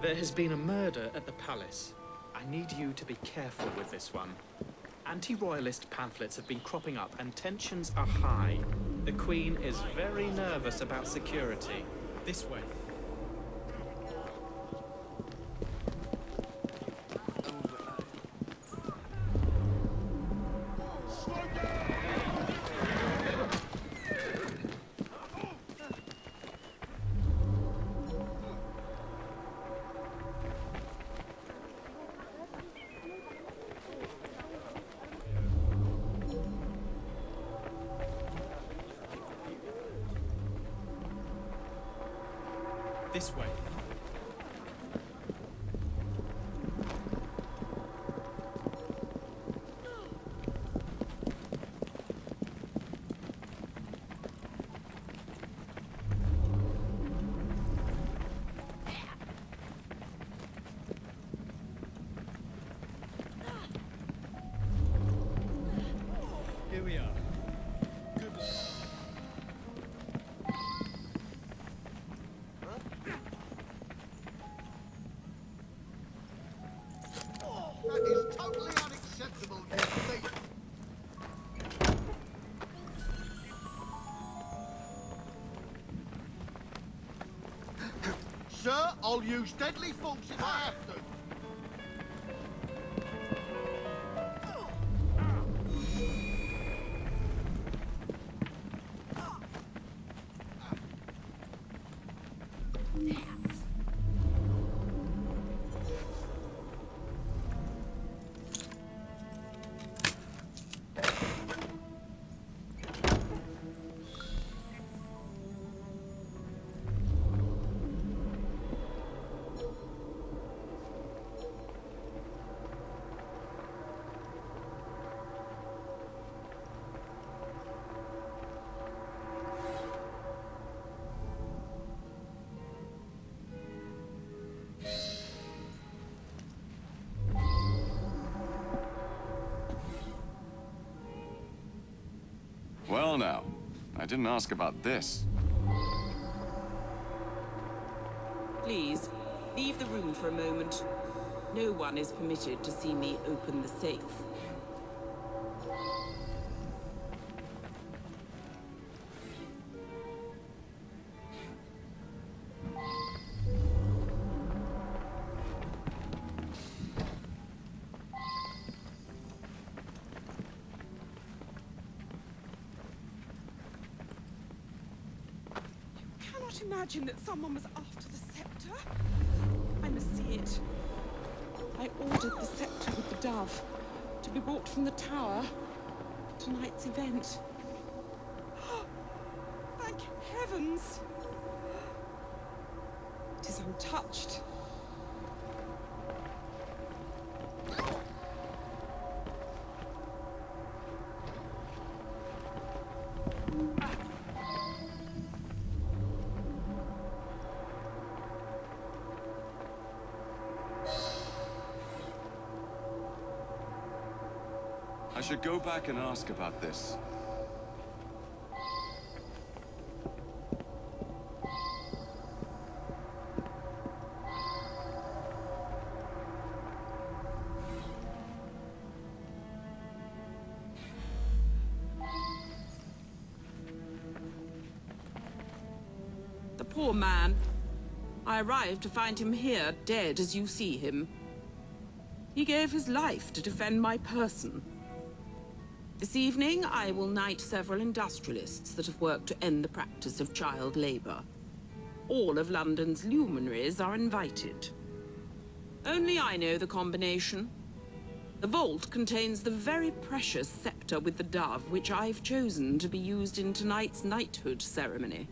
There has been a murder at the palace. I need you to be careful with this one. Anti-royalist pamphlets have been cropping up and tensions are high. The Queen is very nervous about security. This way. This way. Here we are. Good luck. That is totally unacceptable, you thief! Sir, I'll use deadly force if I have to. Well now, I didn't ask about this. Please, leave the room for a moment. No one is permitted to see me open the safe. Imagine that someone was after the scepter. I must see it. I ordered the scepter with the dove to be brought from the tower. Tonight's event. Thank heavens! It is untouched. I should go back and ask about this. The poor man. I arrived to find him here, dead as you see him. He gave his life to defend my person. This evening, I will knight several industrialists that have worked to end the practice of child labor. All of London's luminaries are invited. Only I know the combination. The vault contains the very precious scepter with the dove, which I've chosen to be used in tonight's knighthood ceremony.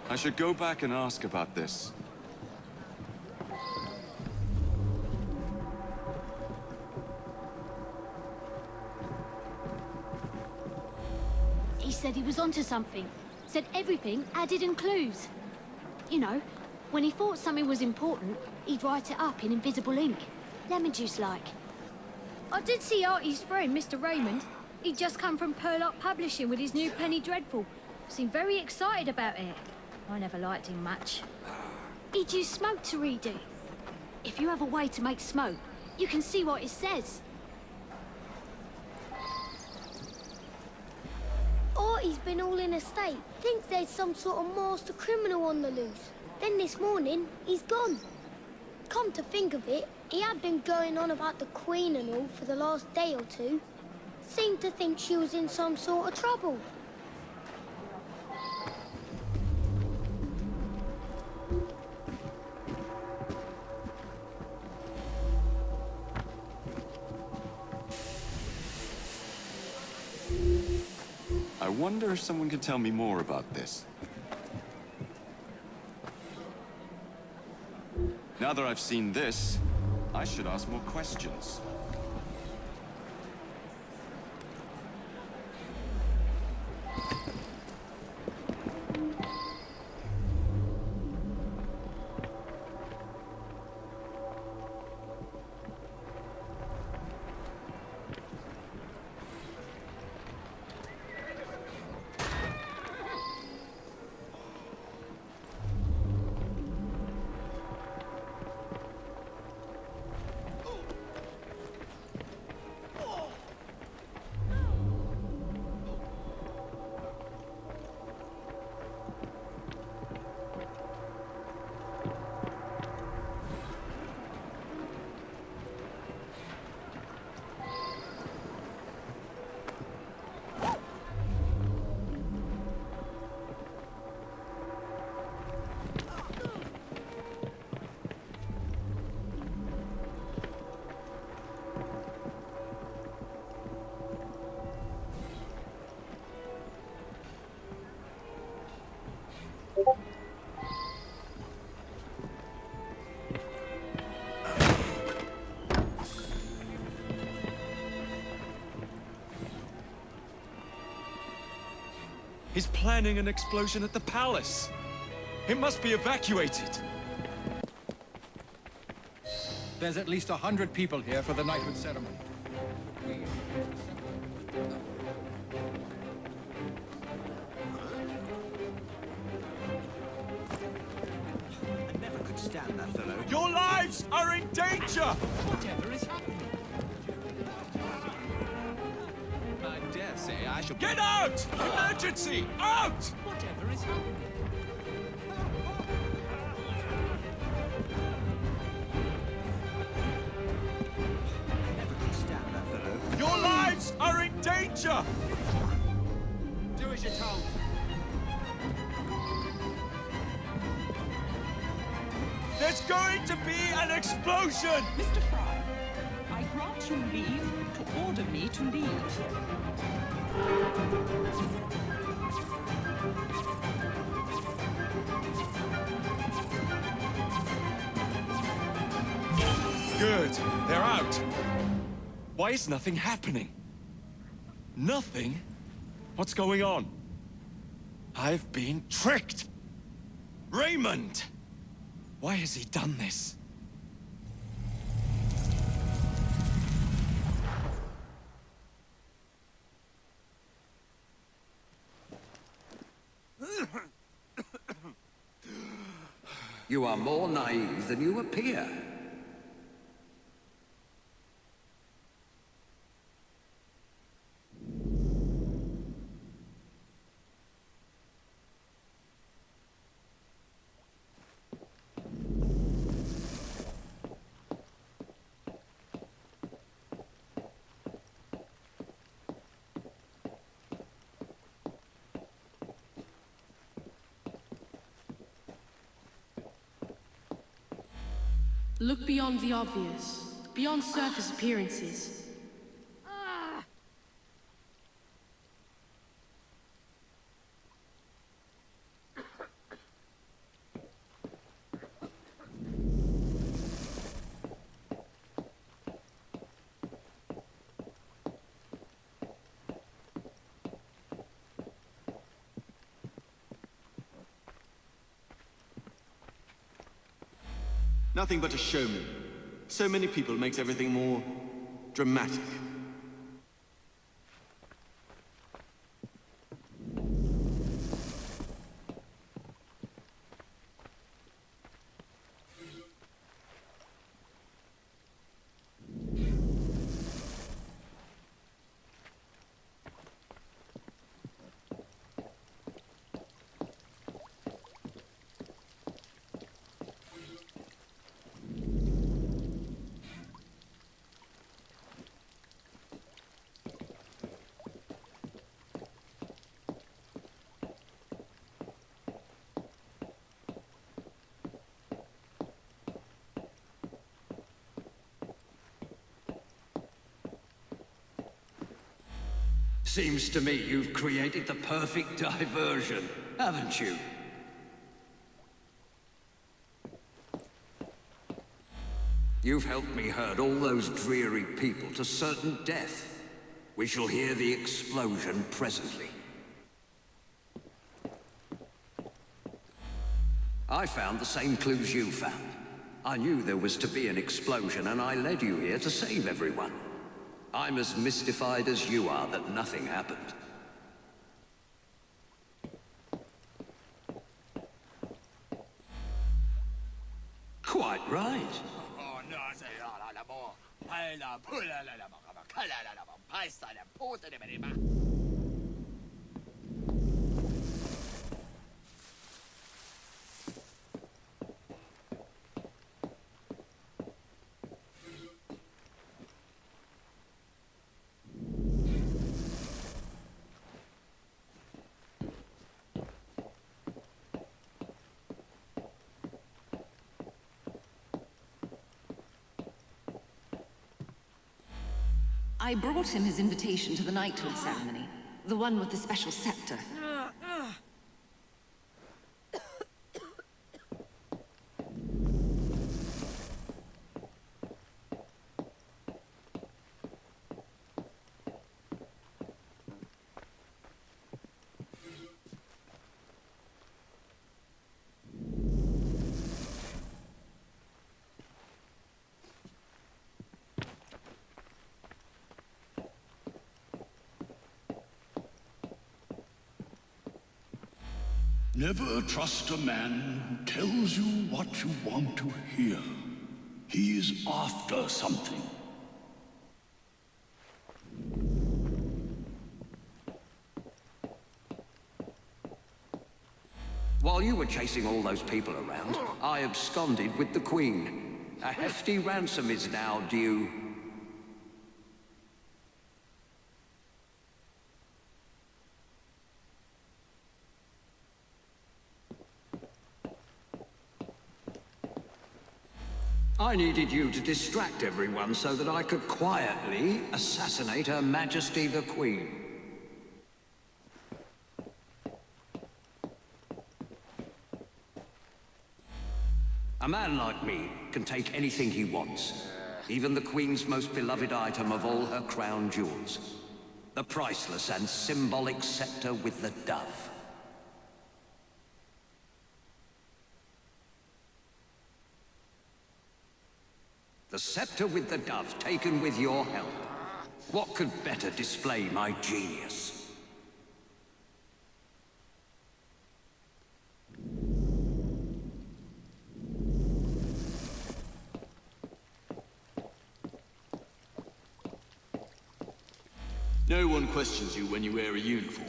I should go back and ask about this. said he was onto something. Said everything added in clues. You know, when he thought something was important, he'd write it up in invisible ink. Lemon juice like. I did see Artie's friend, Mr. Raymond. He'd just come from Perlock Publishing with his new Penny Dreadful. Seemed very excited about it. I never liked him much. He'd use smoke to redo. If you have a way to make smoke, you can see what it says. Artie's been all in a state. Thinks there's some sort of master criminal on the loose. Then this morning, he's gone. Come to think of it, he had been going on about the Queen and all for the last day or two. Seemed to think she was in some sort of trouble. I wonder if someone can tell me more about this. Now that I've seen this, I should ask more questions. He's planning an explosion at the palace. It must be evacuated. There's at least 100 people here for the knighthood ceremony. I never could stand that fellow. Your lives are in danger! Whatever is happening? I dare say I shall... Get out! Emergency! Out! Whatever is happening? I never could stand that fellow. Your lives are in danger! Do as you're told. There's going to be an explosion! Mr. Frye, I grant you leave to order me to leave. Good. They're out. Why is nothing happening? Nothing? What's going on? I've been tricked! Raymond! Why has he done this? You are more naive than you appear. Look beyond the obvious, beyond surface appearances. Nothing but a showman. So many people makes everything more dramatic. Seems to me you've created the perfect diversion, haven't you? You've helped me herd all those dreary people to certain death. We shall hear the explosion presently. I found the same clues you found. I knew there was to be an explosion, and I led you here to save everyone. I'm as mystified as you are that nothing happened. Quite right. I brought him his invitation to the knighthood ceremony. The one with the special scepter. Never trust a man who tells you what you want to hear. He's after something. While you were chasing all those people around, I absconded with the Queen. A hefty ransom is now due. I needed you to distract everyone so that I could quietly assassinate Her Majesty the Queen. A man like me can take anything he wants, even the Queen's most beloved item of all her crown jewels, the priceless and symbolic scepter with the dove. The scepter with the dove, taken with your help. What could better display my genius? No one questions you when you wear a uniform.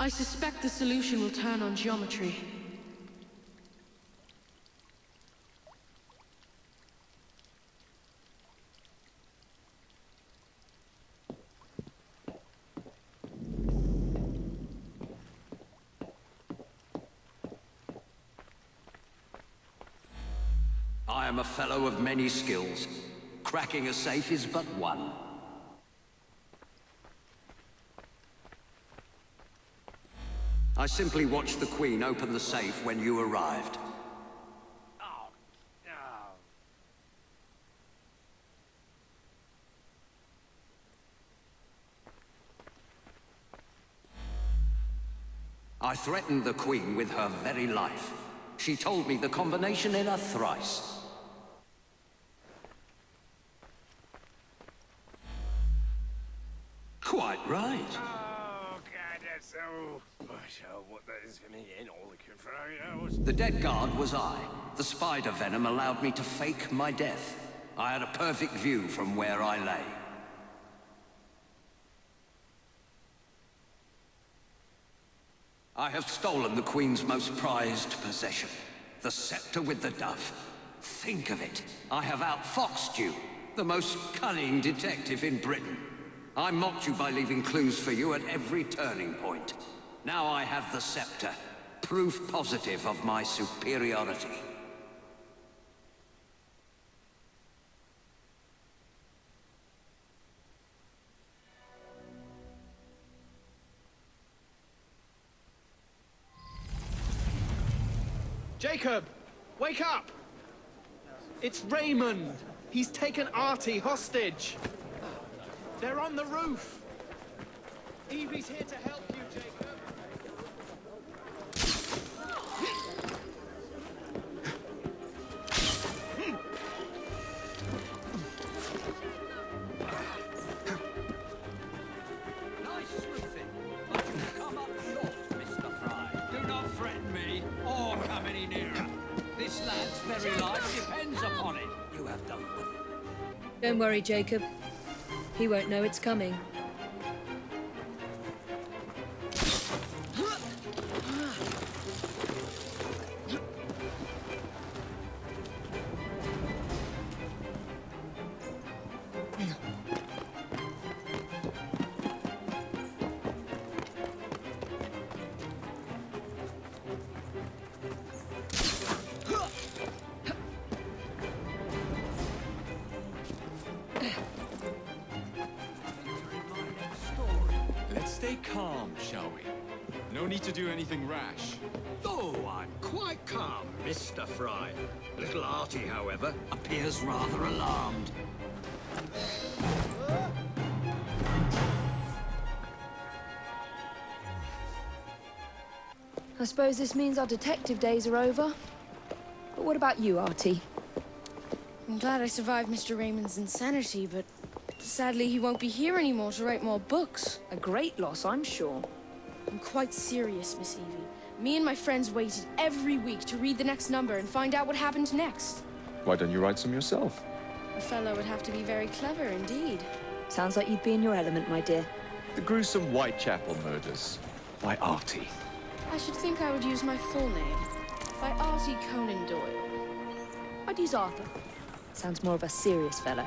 I suspect the solution will turn on geometry. I I am a fellow of many skills. Cracking a safe is but one. I simply watched the Queen open the safe when you arrived. I threatened the Queen with her very life. She told me the combination in a thrice. Quite right. Oh, God, that's so... what that is gonna end all the confrontos. The dead guard was I. The spider venom allowed me to fake my death. I had a perfect view from where I lay. I have stolen the Queen's most prized possession, the scepter with the dove. Think of it. I have outfoxed you, the most cunning detective in Britain. I mocked you by leaving clues for you at every turning point. Now I have the scepter, proof positive of my superiority. Jacob! Wake up! It's Raymond! He's taken Artie hostage! They're on the roof! Evie's here to help you, Jacob! Nice sleuthing, but you've come up short, Mr. Frye. Do not threaten me, or come any nearer. This lad's very life depends upon it. You have done well. Don't worry, Jacob. He won't know it's coming. Stay calm, shall we? No need to do anything rash. Oh, I'm quite calm, Mr. Frye. Little Artie, however, appears rather alarmed. I suppose this means our detective days are over. But what about you, Artie? I'm glad I survived Mr. Raymond's insanity, but sadly he won't be here anymore to write more books. A great loss, I'm sure. I'm quite serious, Miss Evie. Me and my friends waited every week to read the next number and find out what happened next. Why don't you write some yourself? A fellow would have to be very clever indeed. Sounds like you'd be in your element, my dear. The gruesome Whitechapel murders by Artie. I should think I would use my full name. By Artie Conan Doyle. I'd use Arthur. Sounds more of a serious fellow.